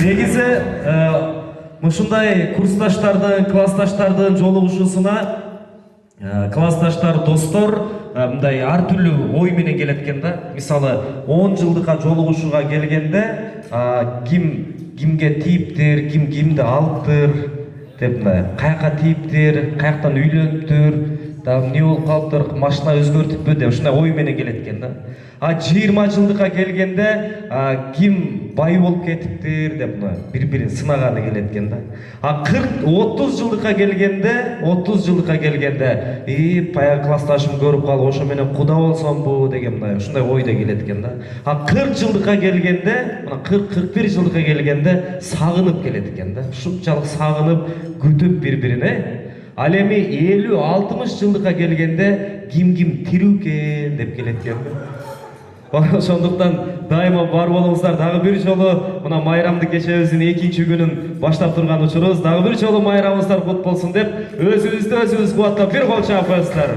Негизи мушундай курсташтардын, классташтардын жолугушуусуна классташтар, достор мындай ар түрлүү ой менен келет экен да. Мисалы 10 жылдыкка жолугушууга келгенде кимге тийиптир, ким кимди алыптыр деп мындай каяка тийиптир, каяктан үйлөнүптүр, эмне болуп калыптыр, машина өзгөртүппү деп ушундай ой менен келет экен да. 20 жылдыкка келгенде ким бай болуп кетиптир деп бири-бирин сынаганы келет экен да. 30 жылдыкка келгенде, баягы классташым көрүп калып, ошо менен куда болсомбу деген ушундай ойдо келет экен да. 40 жылдыкка келгенде, 40-41 жылдыкка келгенде сагынып келет экен да. Ушунчалык сагынып, күтүп бири-бирине. Ал эми 50-60 жылдыкка келгенде ким тирүү экен деп келет экен да. Ошондуктан дайыма бар болуңуздар. Дагы бир жолу мына майрамды кечебиздин 2-нчи күнүн баштап турган учурубуз. Дагы бир жолу майрамыңыздар кут болсун деп өзүбүз кубаттап бир кол чаап коесуздар.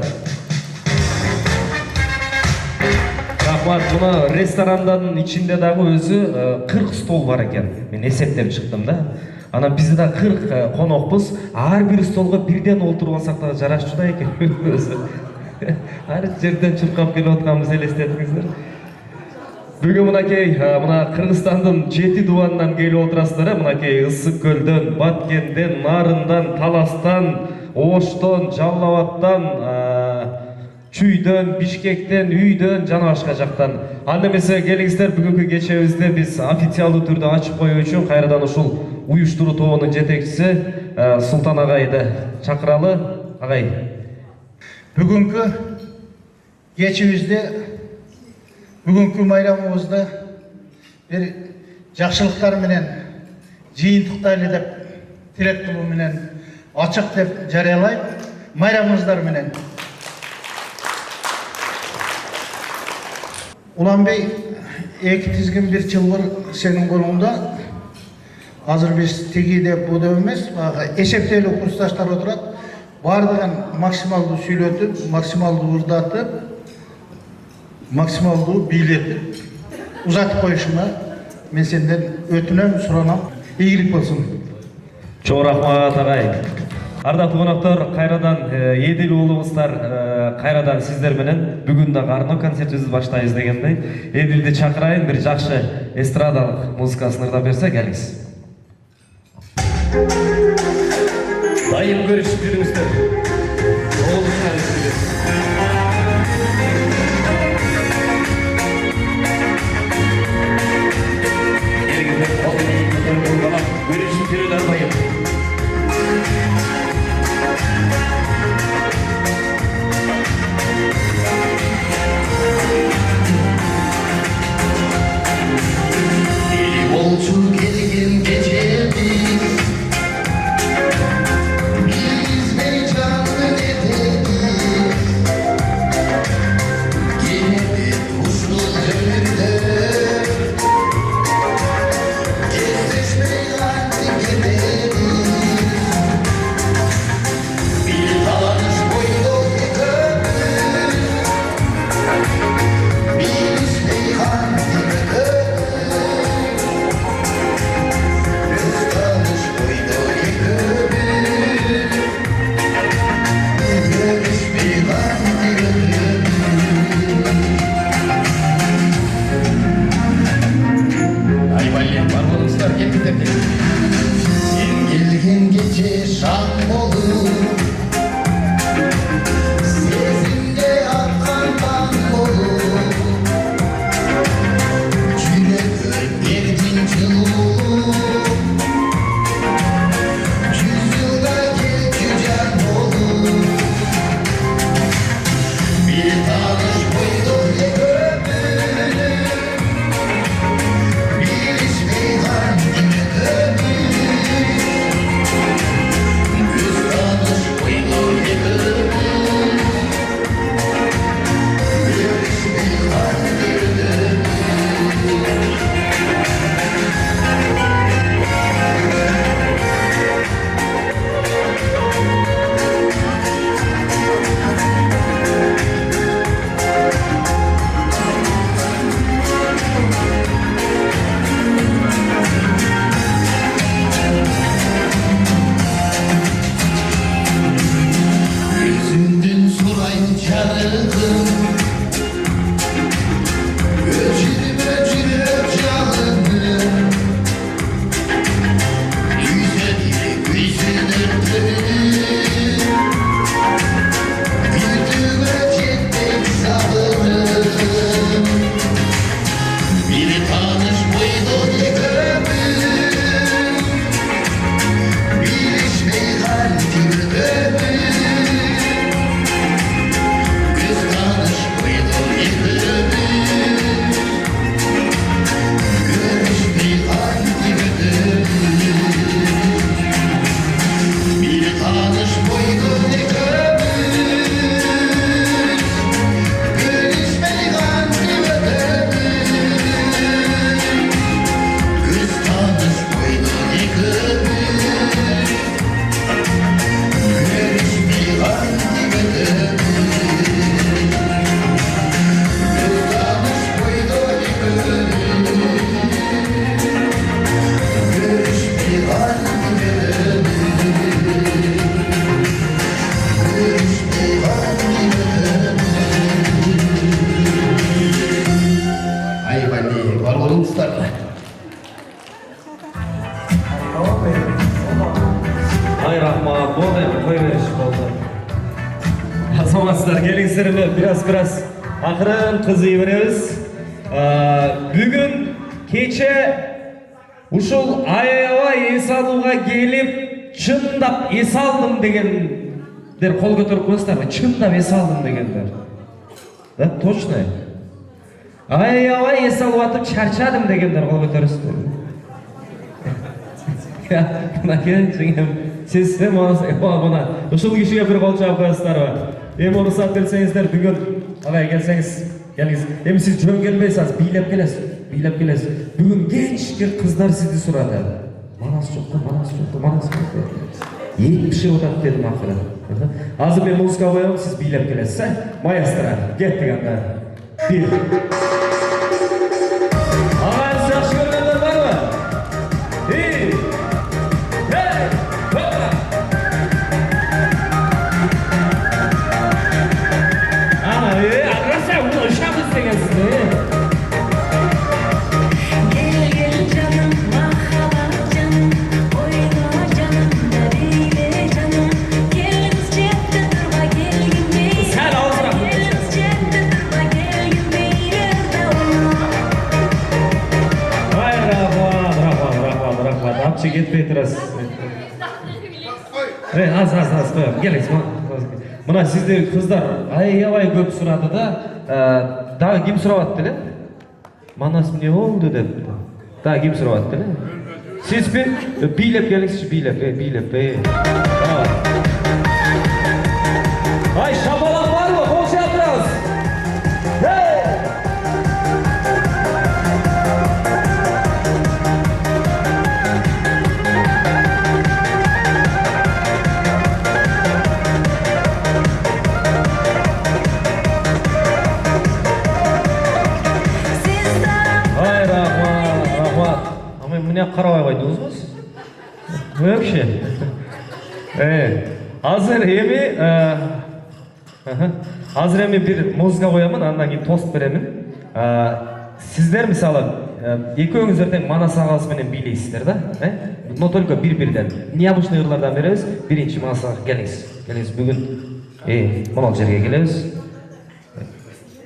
Рахмат. Мына ресторандан ичинде дагы өзү 40 стол бар экен. Мен эсептеп чыктым да. Анан бизде да 40 конокпуз. Ар бир столго бирден отуруп алсак да жарашчу да экен өзү. Ар жерден чуркап келип атканыбызды элестетиңиздер. Бүгүн мынакей Кыргызстандын 7 дубанынан келип отурасыздар. Мынакей Ысык көлдөн, Баткенден, Нарындан, Таластан, Оштон, Жалал Абадтан, Чүйдөн, Бишкектен, Үйдөн жана башка жактан. Анда эмесе келиңиздер, бүгүнкү кечебизди биз официалдуу түрдө ачып коюу үчүн кайрадан ушул уюштуруу тобунун жетекчиси Султан агайды чакыралы. Агай. Бүгүнкү кечибизде, бүгүнкү майрамыбызда бир жакшылыктар менен жыйынтыктайлы деп тилек кылуу менен ачык деп жарыялайм. Майрамыңыздар менен. Уланбей, 2 тизгин бир чылбыр сенин колуңда. Азыр биз тиги деп бу деп эмес, эсептелүү курсташтар отурат. Бардығын максималдуу сүйлөтүп, максималдуу ырдатып, максималдуу бийлетип, узатып коюшуңа мен сенден өтүнөм, суранам. Ийгилик болсун. Чоң рахмат агай. Ардактуу коноктор, кайрадан Эдил уулубуздар, кайрадан сиздер менен бүгүн дагы арноо концертибизди баштайбыз дегендей. Эдилди чакырайын, бир жакшы эстрадалык музыкасын ырдап берсе, келиңиз. Дайым көрүшүп жүрүңүздөр. Görüşüp yürüler dayım. Yolcu gelin gecemiz, biz beni canlı dedik. Var olmuşlar. Ay rahmat, bo'ldi, qo'y berish bo'ldi. Azamatlar, kelingsizlar, biraz aqrin qiziyveramiz. Bugun kecha ushul ayava esaluga kelib, chindab esaldim deganlar qo'l ko'tarib qo'ysizlarmi? Chindab esaldim deganlar. Da, точно. Ayava esalvatib charchadim deganlar qo'l ko'taribsizlar. Ya, nima siz mana ushul kishiga bir qo'l chap qo'yasizlar. Endi ruxsat bersangizlar, bugun avay kelsangiz, kelingiz. Endi siz jo'n kelmaysiz, biylab kelasiz. Bugun gençkir qizlar sizni so'radi. Manas cho'qdi. 70 yil o'tadi dedim axir. Hozir men muzika qo'yaman, siz biylab kelasiz. Maestro, ketdik anda. Bir. Avay, yaxshi ko'rganlar bormi? Hey! Ketmey turasiz. Az qo'yam. Keling, mana sizdek qizlar ayavay ko'p so'radida, da kim so'rayaptilar? Manas ne oldu deb. Da kim so'rayaptilar? Siz biylab kelingizchi, biylab. Ay, shabalaq bormi? Qo'shyapmiz. Hey! Mene qarab qo'ydingizmi? Вообще. Hozir bir muzika qo'yaman, undan keyin tost beraman. Sizlar misol ikkovingizlar teng Manas og'asi bilan biylaysizlar-da, но только bir-biridan. Необычный yillardan beramiz. Birinchi Manas og'a kelingiz bugun. Mana yerga kelamiz.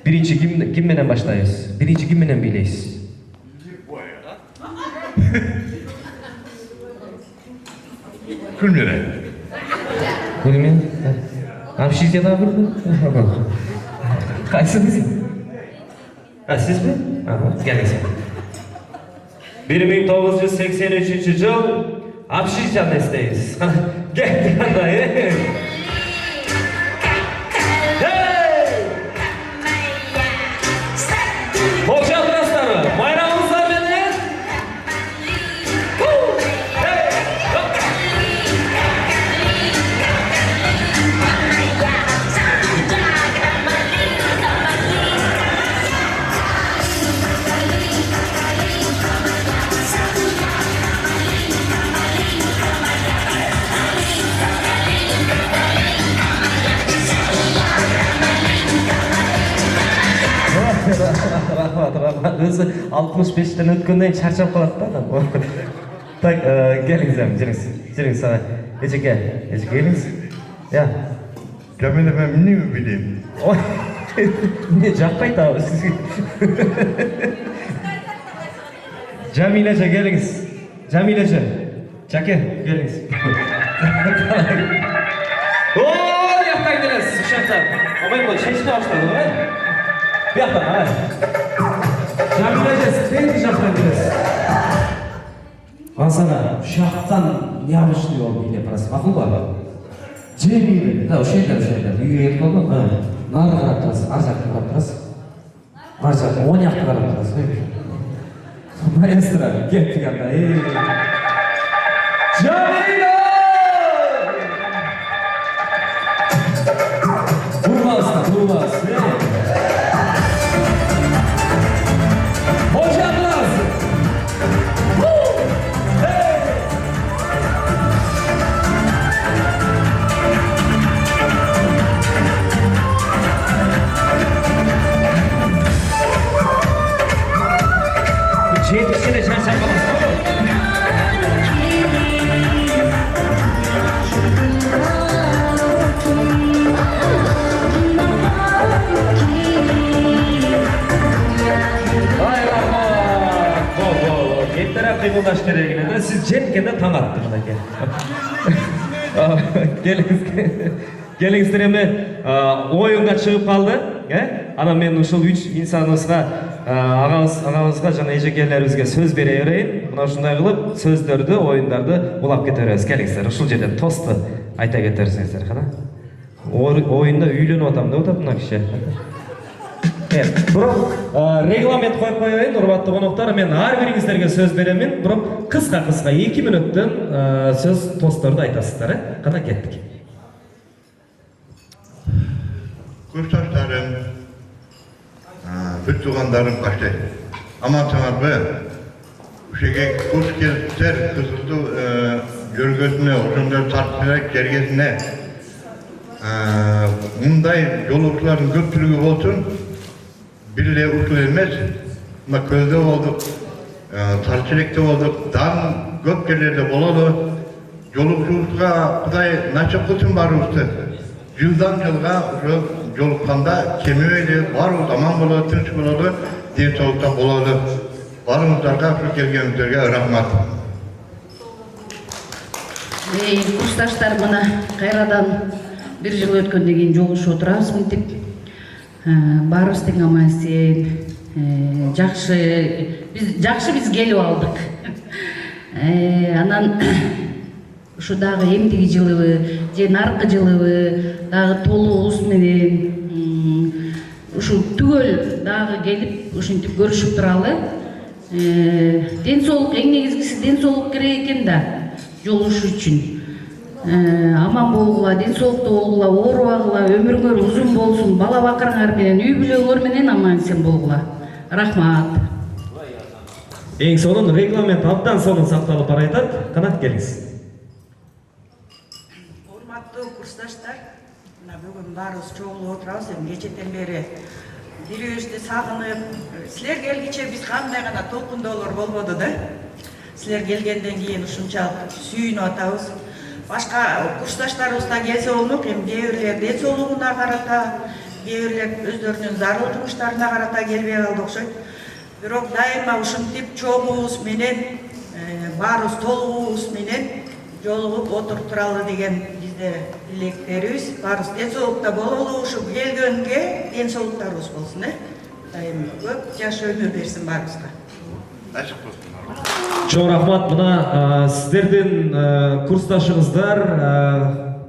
Birinchi kim bilan boshlaymiz? Birinchi kim bilan biylaysiz? Külmüre. Kulmen. Hamşizce daha burada. Kaysınız? Siz mi? Geliniz. 1983 yıl Hamşizce'den isteyiz. Gel dayı. Rahmat. O'zi 65 dan o'tgandan charchab qoladi-da adam. Tak, kelingiz ham, jiring sana. Necha kelingiz? Ya. Jamila ben nima bileyim? Ne jaqpayt abi sizga. Jamilacha kelingiz. Jamilacha. Chaka, kelingiz. O, yoqdan kelasiz, shaftar. Omay bo'l, chechni boshladi-ku. Bu yoqdan, ha. Jamilacha, siz teng yoqdan kelasiz. Masana, shu yoqdan необычный yo'l bilyapsiz, ma'qulmi? Jamilacha, o'sha yerda. Uyga yetib qoldim. Ha. Nari qarab turasiz, arzaq qarab turasiz. Arzaq, 10 yoqqa qarab turasiz. Maestro, ketdik anda. Jamila! Durmaz. Hocamlar! өзара кыймылдаш керек эле да. Сиз жеткенде таң атты мынакей. Келиңиздер эми оюнга чыгып калды, анан мен ушул 3 инсаныбызга агабызга жана эжекелерибизге сөз бере берейин. Мына ушундай кылып сөздөрдү, оюндарды улап кете беребиз. Келиңиздер, ушул жерден тосту айта кетерсиңиздер, кана. Оюнда үйлөнүп атам деп атат мына киши. Бирок регламент коюп коеюн, урматтуу коноктор, мен ар бириңиздерге сөз беремин, бирок кыска-кыска 2 мүнөттөн сөз тостторду айтасыздар, кана кеттик. Курсташтарым, бүт туғандарым қаштай. Амансыңарбы? Ушеге курс келіптер кызылды жөргөсүнө, ошондор тартпырак жергесине мындай жолоочулардын көпчүлүгү болсун, бир эле ушул эмес, мына көлдө болдук, Тарчылекте болдук, дагы көп жерлерде бололу. Жолугушуубузга Кудай насип кылсын баарыбызды. Жылдан жылга ошо жолукканда кемебейли, баарыбыз аман бололу, тынч бололу, ден соолукта бололу. Баарыңыздарга ушу келгениңиздерге рахмат. Курсташтар, мына кайрадан бир жыл өткөндөн кийин жолугушуп отурабыз мынтип. Баарыбыз тең аман-эсен, жакшы биз келип алдык. Анан ушу дагы эмдиги жылыбы, же наркы жылыбы дагы толугубуз менен ушу түгөл дагы келип ушинтип көрүшүп туралы. Ден соолук, эң негизгиси ден соолук керек экен да жолугушуу үчүн. Аман болгула, ден соолуктуу болгула, оорубагыла, өмүрүңөр узун болсун, бала бакырыңар менен, үй бүлөңөр менен аман-эсен болгула. Рахмат. Эң сонун регламент абдан сонун сакталып баратат. Канат келиңиз. Урматтуу курсташтар, мына бүгүн баарыбыз чогулуп отурабыз. Кечеден бери бири-бирибизди сагынып, силер келгиче биз кандай гана толкундоолор болбоду да. Силер келгенден кийин ушунчалык сүйүнүп атабыз. Башка курсташтарыбыз да келсе болмок, кээ бирлер ден соолугуна карата, кээ бирлер өздөрүнүн зарыл жумуштарына карата келбей калды окшойт. Бирок дайыма ушинтип чогуубуз менен, баарыбыз толугубуз менен жолугуп отуруп туралы деген бизде тилектерибиз. Баарыбыз ден соолукта бололу, ушу келгенге ден соолуктарыбыз болсун, Дайым көп жаш өмүр берсин баарыбызга. Чоң рахмат. Мына сиздердин курсташыңыздар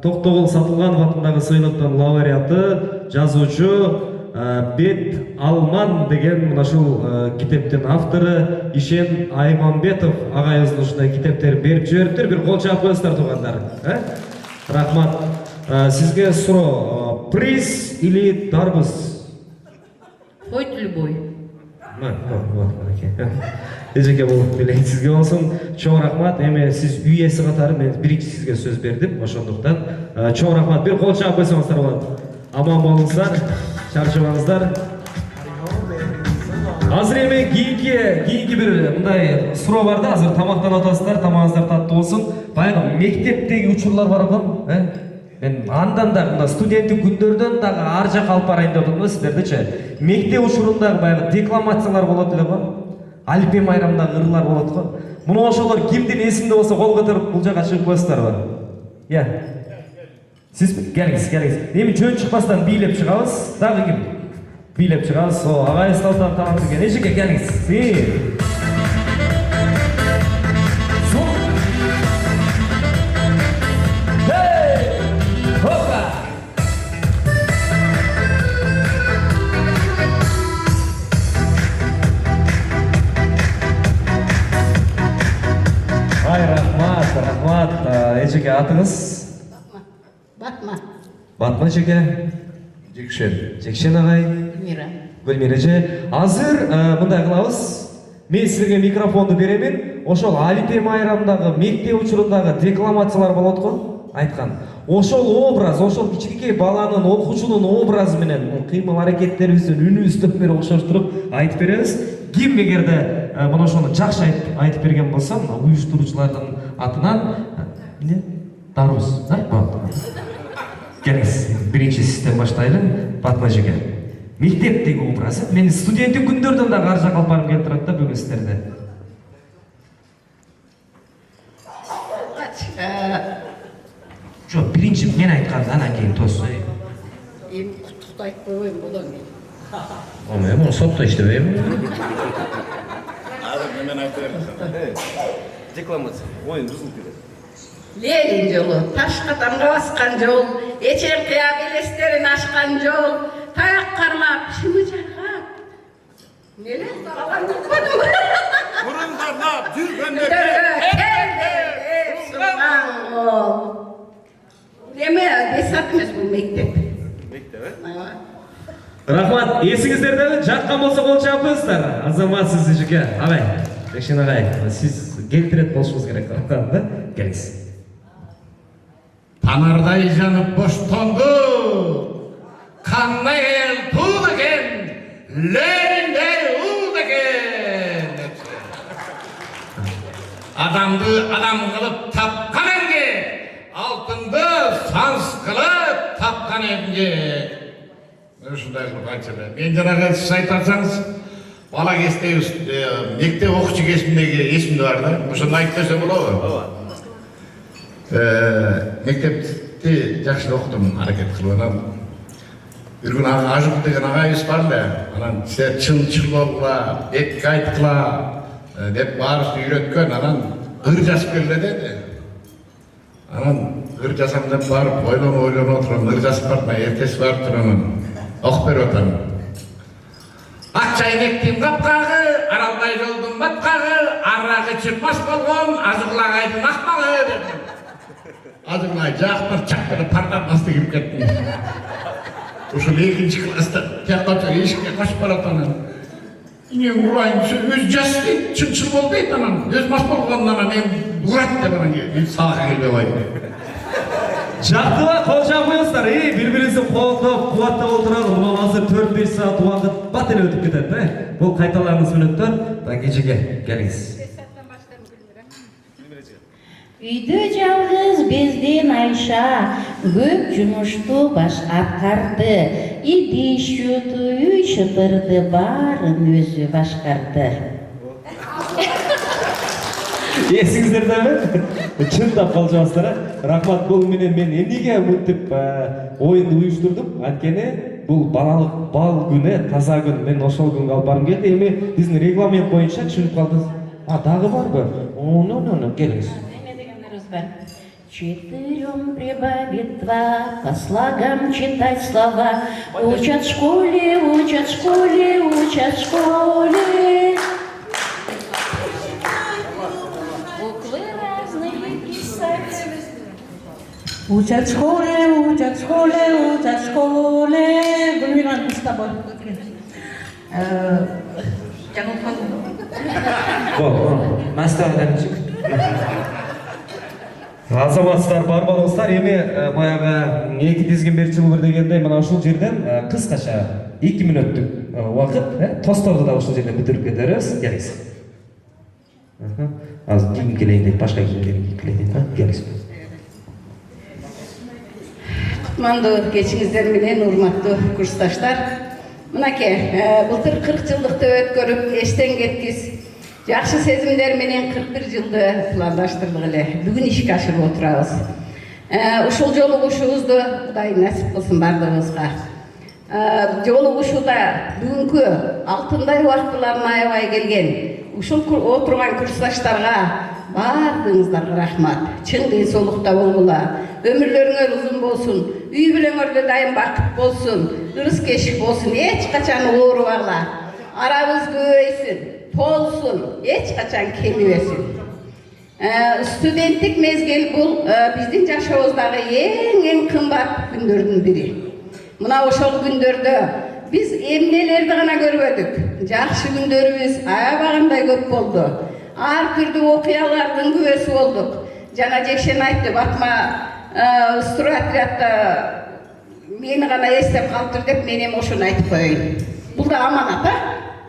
Токтогул Сатылганов атындагы сыйлыктын лауреаты, жазуучу Бет Алман деген мына ушул китептин автору Ишен Айманбетов агайыбыздын ушундай китептер берип жибериптир. Бир кол чаап коесуздар туугандар. Рахмат. Сизге суроо, приз или дарбыз? Хоть любой. Эжеке болуп билейин сизге болсун. Чоң рахмат. Эми сиз үй ээси катары мен биринчи сизге сөз бердим. Ошондуктан чоң рахмат. Бир кол чаап койсоңуздар болот. Аман болуңуздар, чарчабаңыздар. Азыр эми кийинки бир мындай суроо бар да, азыр тамактанып атасыздар, тамагыңыздар таттуу болсун. Баягы мектептеги учурлар бар го, мен андан да мына студенттик күндөрдөн дагы ар жака алып барайын деп атам да сиздердичи. Мектеп учурундагы баягы декламациялар болот эле го. Алипе майрамдагы ырлар болот го. Муну ошолор кимдин эсинде болсо кол көтөрүп бул жака чыгып коесуздарбы? Сиз келиңиз. Эми жөн чыкпастан бийлеп чыгабыз. Дагы ким? Бийлеп чыгабыз. Агайыбыз Талтан тамак деген. Эжеке келиңиз. Рахмат. Эжеке атыңыз? Батма эжеке. Жекшен агай. Гүлмира эже. Азыр мындай кылабыз. Мен силерге микрофонду беремин. Ошол Алипе майрамдагы мектеп учурундагы декламациялар болот го, айткан. Ошол образ, ошол кичинекей баланын, окуучунун образы менен кыймыл аракеттерибиздин үнүбүздөн бери окшоштуруп айтып беребиз. Ким эгерде мына ошону жакшы айтып берген болсо, уюштуруучулардын атынан дарбыз. Келиңиз, биринчи сизден баштайлы. Батма эжеке. Мектептеги образы. Мен студенттик күндөрдөн дагы ар жака алып барып келип турат да бүгүн сиздерде. Ошо биринчи мен айтканды анан кийин тос. Эми куттукту айтып койбойм болот эми. Мен муну сотто иштебейм. Азыр немен айтып берем. Декламация. Ойын бұзылып кетеді. Ленин жолу, ташқа тамға басқан жол, эчен кыя белестерин ашқан жол, таяк кармап, шымы жаргап. Неле? Калган укпадым. Мұрын қарнап, жүргенде Эме бесат эмес бул мектеп. Мектеп, Рахмат, есіңіздерді жатқан болса қол шапыңыздар. Азамат сіздікі. Ағай, Бекшин ағай, сіз келтірет болшыңыз керек. Келіңіз. Танардай жанып боштонду, қаннай ел туды екен, Лениндей уды екен. Адамды адам қылып тапқан емге, алтынды санс қылып тапқан емге. Ушундай кылып айтчылар. Мен жанагы сиз айтып атсаңыз, бала кезде мектеп окуучу кезимдеги эсимде бар да. Ошону айтып берсем болобу? Мектепте жакшы окудум, аракет кылып анан. Бир күнү Ажык деген агайыбыз бар да, анан силер чын болгула, бетке айткыла деп баарыбызды үйрөткөн, анан ыр жазып келе деди. Анан ыр жазам деп барып ойлонуп отурам, ыр жазып бардым, эртеси барып турам. Окуп берип атам. Ак чайнектин капкагы, аралбай жолдун баткагы, арагы чыкмас болгон Ажыглагайдын акмагы дедим. Ажыглагай жактыр чакырып партанын астына кирип кеттим. Ушул экинчи класста тияка эшикке качып баратам. Мен урайын өзү жас дейт, чын болду дейт анан. Өз мас болгондон мен урат деп анан сабакка келбей койдум. Жақтыға қол жапыңыздар, бір-біріңізді қолдап, қуаттап отырады. Бұл азыр 4-5 саат уақыт баттен өтіп кетеді. Бұл қайталарыңыз минуттар, кешеге келіңіз. Үйді жалғыз безден Айша, көп жұмышты баш атқарды. Идиш жұты, үй шытырды, барын өзі башқарды. Есіңіздерді ме? Чындап қол жауыстары. Рахмат, бұл менен мен емнеге өтіп ойынды ұйыштырдым. Әткені бұл балалық бал күні, таза күн. Мен ошол күнге алып барым келді. Еме біздің регламент бойынша түсініп қалдыңыз. Дағы бар бі? Оны, келіңіз. Четырем прибавит 2, по слогам читать слова. Учат в школе, учат в школе, учат в школе. Буквы разные писать. Учат в школе, учат в школе, учат в школе. Гульмиран, мы с тобой. Азаматсыздар, бар болыңыздар. Эми баягы эки тизгин бир жыл бир дегенде мына ушул жерден кыскача 2 мүнөттүк убакыт тосторду да ушул жерден бүтүрүп кетебиз. Келиңиз. Азыр кийин келейин деп, башка кийин келейин деп, келиңиз. Кутмандуу кечиңиздер менен урматтуу курсташтар. Мынакей, былтыр 40 жылдыкты өткөрүп, эштен кеткиз, жакшы сезимдер менен 41 жылды пландаштырдык эле. Бүгүн ишке ашырып отурабыз. Ушул жолугушуубузду Кудай насип кылсын бардыгыбызга. Жолугушууда бүгүнкү алтындай убактыларына аябай келген ушул отурган курсташтарга бардыгыңыздарга рахмат. Чын ден соолукта болгула. Өмүрлөрүңөр узун болсун, үй бүлөңөрдө дайым бакыт болсун, ырыс кешик болсун, эч качан оорубагыла. Арабыз көбөйсүн, толсун, эч качан кемибесин. Студенттик мезгил бул биздин жашообуздагы эң кымбат күндөрдүн бири. Мына ошол күндөрдө биз эмнелерди гана көрбөдүк. Жакшы күндөрүбүз аябагандай көп болду. Ар түрдүү окуялардын күбөсү болдук. Жана Жекшен айтты, Батма стройотрядда мени гана эстеп калыптыр деп, мен эми ошону айтып коеюн. Бул да аманат,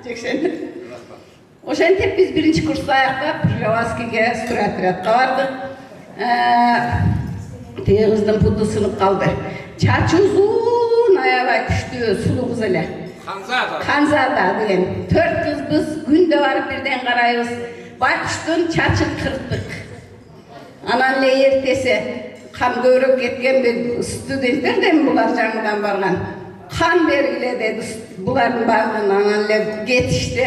Жекшен. Ошентип биз биринчи курсту аяктап, Пржеваскийге стройотрядка бардык. Тиги кыздын путу сынып калды. Чачы узун, аябай күчтүү, сулуу кыз эле. Ханзада деген 4 кызбыз, күндө барып бирден карайбыз. Байкуштун чачын кырттык. Анан эле эртеси kan köyrek ketken studentler de mi bular жаңыдан барган? Kan bergile dedi buların bağından ananle getişti.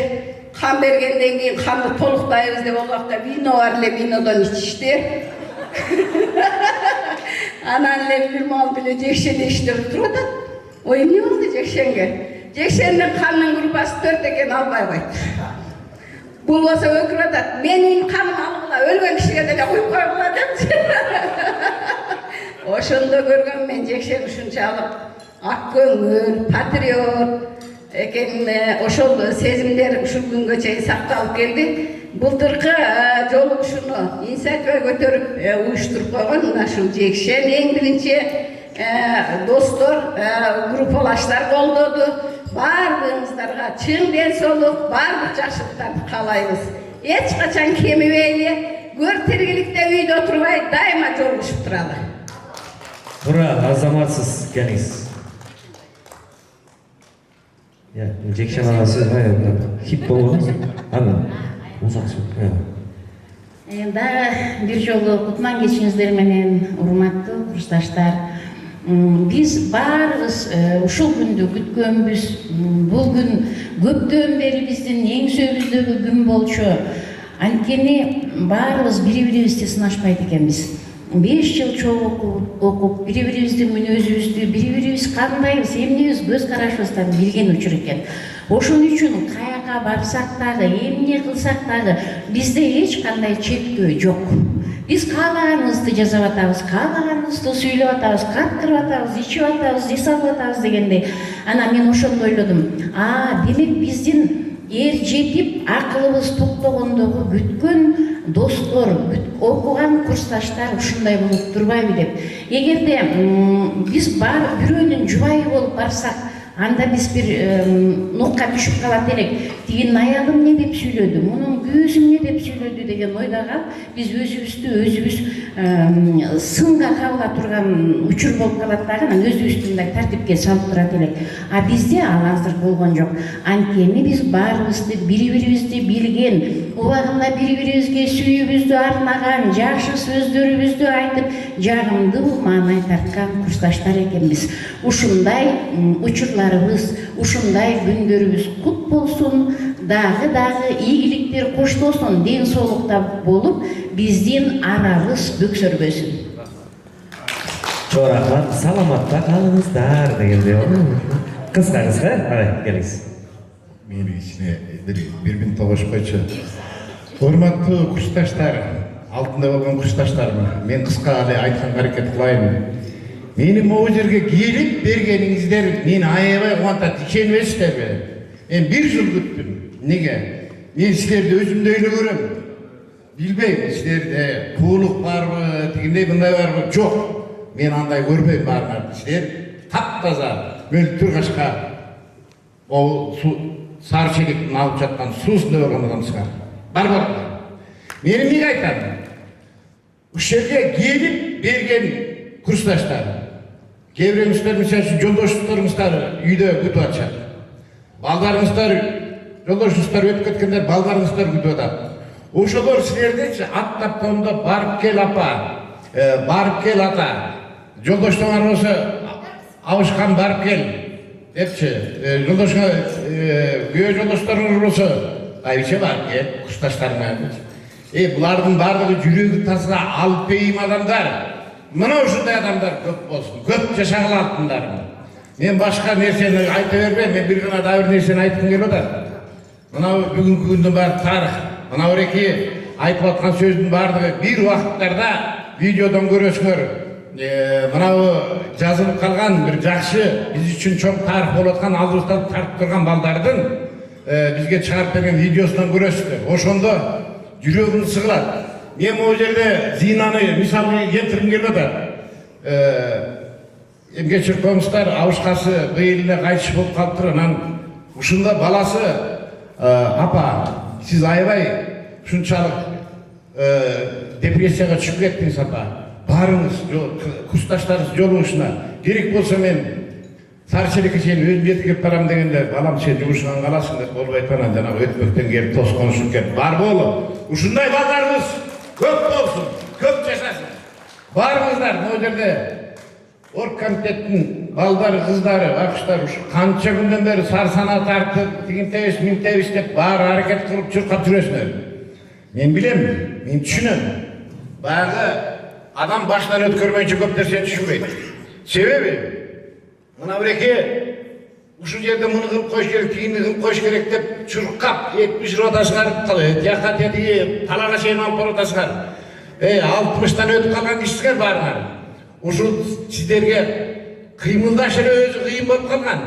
Kan bergenden keyin kanı toluktayız dep olakta vino var le vinodan içişti. Ananle bir mal bile Cekşen'e iştirip durdu. O ne oldu Cekşen'e? Cekşen'in kanının grupası 4 eken albay koydu. Bu olsa öküradat, menin kanım alıgıla, ölgen kişiye de koyup koyup dedim. Oşunda görgön men Cekşen uşunçalık ak köngül, patriot eken oşol sezimler uşul güngө çeyin saktalып keldi. Былтыркы жолу ушуну инициатива көтөрүп уюштуруп койгон мына ушул Жекшен эң биринчи достор, группалаштар колдоду. Баарыңыздарга чың ден соолук, баардык жакшылыктарды каалайбыз. Эч качан кемибейли, көр тиргиликте үйдө отурбай дайыма жолугушуп туралы. Туура, азаматсыз келиңиз. Жекшен ага сиз хит болгонуз. Аны узак сөз. Дагы бир жолу кутман кечиңиздер менен, урматтуу курсташтар. Биз баарыбыз ушул күндү күткөнбүз. Бул күн көптөн бери биздин эң сөзүбүздөгү күн болчу. Анткени баарыбыз бири-бирибизди сынашпайт экенбиз. 5 жыл чогуу окуп, бири-бирибиздин мүнөзүбүздү, бири-бирибиз кандайбыз, эмнебиз, көз карашыбыздан билген учур экен. Ошон үчүн каяка барсак дагы, эмне кылсак дагы бизде эч кандай чектөө жок. Биз каалаганыбызды жазып атабыз, каалаганыбызды сүйлөп атабыз, каткырып атабыз, ичип атабыз, эс алып атабыз дегендей. Ана мен ошондо ойлодум. Демек биздин эр жетип акылыбыз токтогондогу бүткөн достор, окуган курсташтар ушундай болуп турбайбы деп. Эгерде биз бирөөнүн жубайы болуп барсак, анда биз бир нукка түшүп калат элек. Тигинин аягым эмне деп сүйлөдү, мунун күүсү эмне деп сүйлөдү деген ойдо калып, биз өзүбүз сынга кабыла турган учур болуп калат дагы, өзүбүздү мындай тартипке салып турат элек. Бизде ал азыр болгон жок. Анткени биз баарыбызды бири-бирибизди билген, убагында бири-бирибизге сүйүүбүздү арнаган, жакшы сөздөрүбүздү айтып, жагымдуу маанай тарткан курсташтар экенбиз. Ушундай учурларыбыз, ушундай күндөрүбүз кут болсун, дагы ийгиликтер коштолсун, ден соолукта болуп, биздин арабыз бөксөрбөсүн. Чоң рахмат, саламатта калыңыздар дегенде. Кыска, келиңиз. Мени ичине бир мин тогуш койчу. Урматтуу курсташтар, алтында болгон курсташтарым, мен кыска эле айтканга аракет кылайын. Мени могу жерге келип бергениңиздер мени аябай кубантат, ишенбейсиздерби? Мен 1 жыл күттүм. Неге? Мен силерди өзүмдөй эле көрөм. Билбейм, силерде куулук барбы, тигиндей мындай барбы? Жок. Мен андай көрбөйм баарыңарды. Силер таптаза өлүп тургачка сары челектин алып жаткан суусунда болгон адамсыңар. Барбы? Мен эмнеге айтам? Ушул жерге келип берген курсташтар, кээ бирөөңүздөр мисалы жолдошторуңуздар үйдө күтүп атышат. Балдарыңыздар, жолдошуңуздар өтүп кеткендер, балдарыңыздар күтүп атат. Ошолор силердечи аттап тоомдо барып кел апа, барып кел ата, жолдоштоңар болсо абышкан барып кел депчи, жолдошуңа күйөө жолдошторуңуз болсо айче барып кел, курсташтарыңа. Булардын баардыгы жүрөгү таза, алып бейим адамдар. Мына ушундай адамдар көп болсун, көп жашагыла алтындарым. Мен башка нерсени айта бербейм, мен бир гана да бир нерсени айткым келип атат. Мына бүгүнкү күндүн баары тарых. Мына эки айтып аткан сөздүн баардыгы бир убакыттарда видеодон көрөсүңөр. Мына жазылып калган бир жакшы, биз үчүн чоң тарых болуп аткан алдыбыздан тартып турган балдардын бизге чыгарып берген видеосунан көрөсүздөр. Ошондо жүрөгүм сыгылат. Мен могу жерде Зинаны мисалга келтиргим келип атат. Кечирип коюңуздар, абышкасы быйыл эле кайтыш болуп калыптыр. Анан ушунда баласы апа, сиз аябай ушунчалык депрессияга түшүп кеттиңиз апа. Барыңыз, курсташтарыңыз жолугушуна. Керек болсо мен сары челекке чейин өзүм жетип келип барам дегенде, балам сен жумушуңан каласың деп болбойт анан жанагы өтмөктөн келип тосконушун келип бар болуп. Ушундай балдарыбыз көп болсун, көп жашасын. Barыңızдар bu жерде оргкомитеттин балдары, кыздары, акчтары ушу канча күндөн бери сарсана тартып, тигинтебиз, минтебиз деп баары аракет кылып чуркап жүрөсүңөр. Мен билем, мен түшүнөм. Баягы адам башынан өткөрбөйүнчө көп нерсени түшүнбөйт. Себеби мына биреке ушул жерде муну кылып коюш керек, тигини кылып коюш керек деп чуркап, этmiş рота чыгарып калып, тияка тиги талага чейин алып баратасыңар. 60-тан өтүп калган кишисиңер баарыңар. Ушул сиздерге кыймылдаш эле өзү кыйын болуп калган.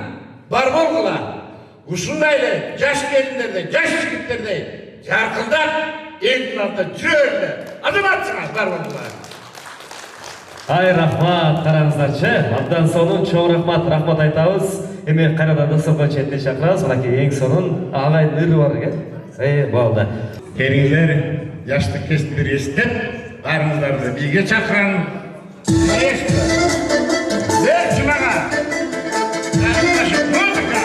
Бар болгула. Ушундай эле жаш келиндердей, жаш жигиттердей жаркылдап элдин алдында жүрө эле. Азаматсыңар бар болгула. Ай рахмат, караңыздарчы. Абдан сонун чоң рахмат айтабыз. Эми кайрадан достордон четине чакырабыз. Мынакей эң сонун агайдын ыры бар экен. Болду. Келиңер, жаштык кесиптери эстеп, барыңыздарды бийге чакырам. Верчимага! Наша музыка!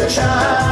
Shine.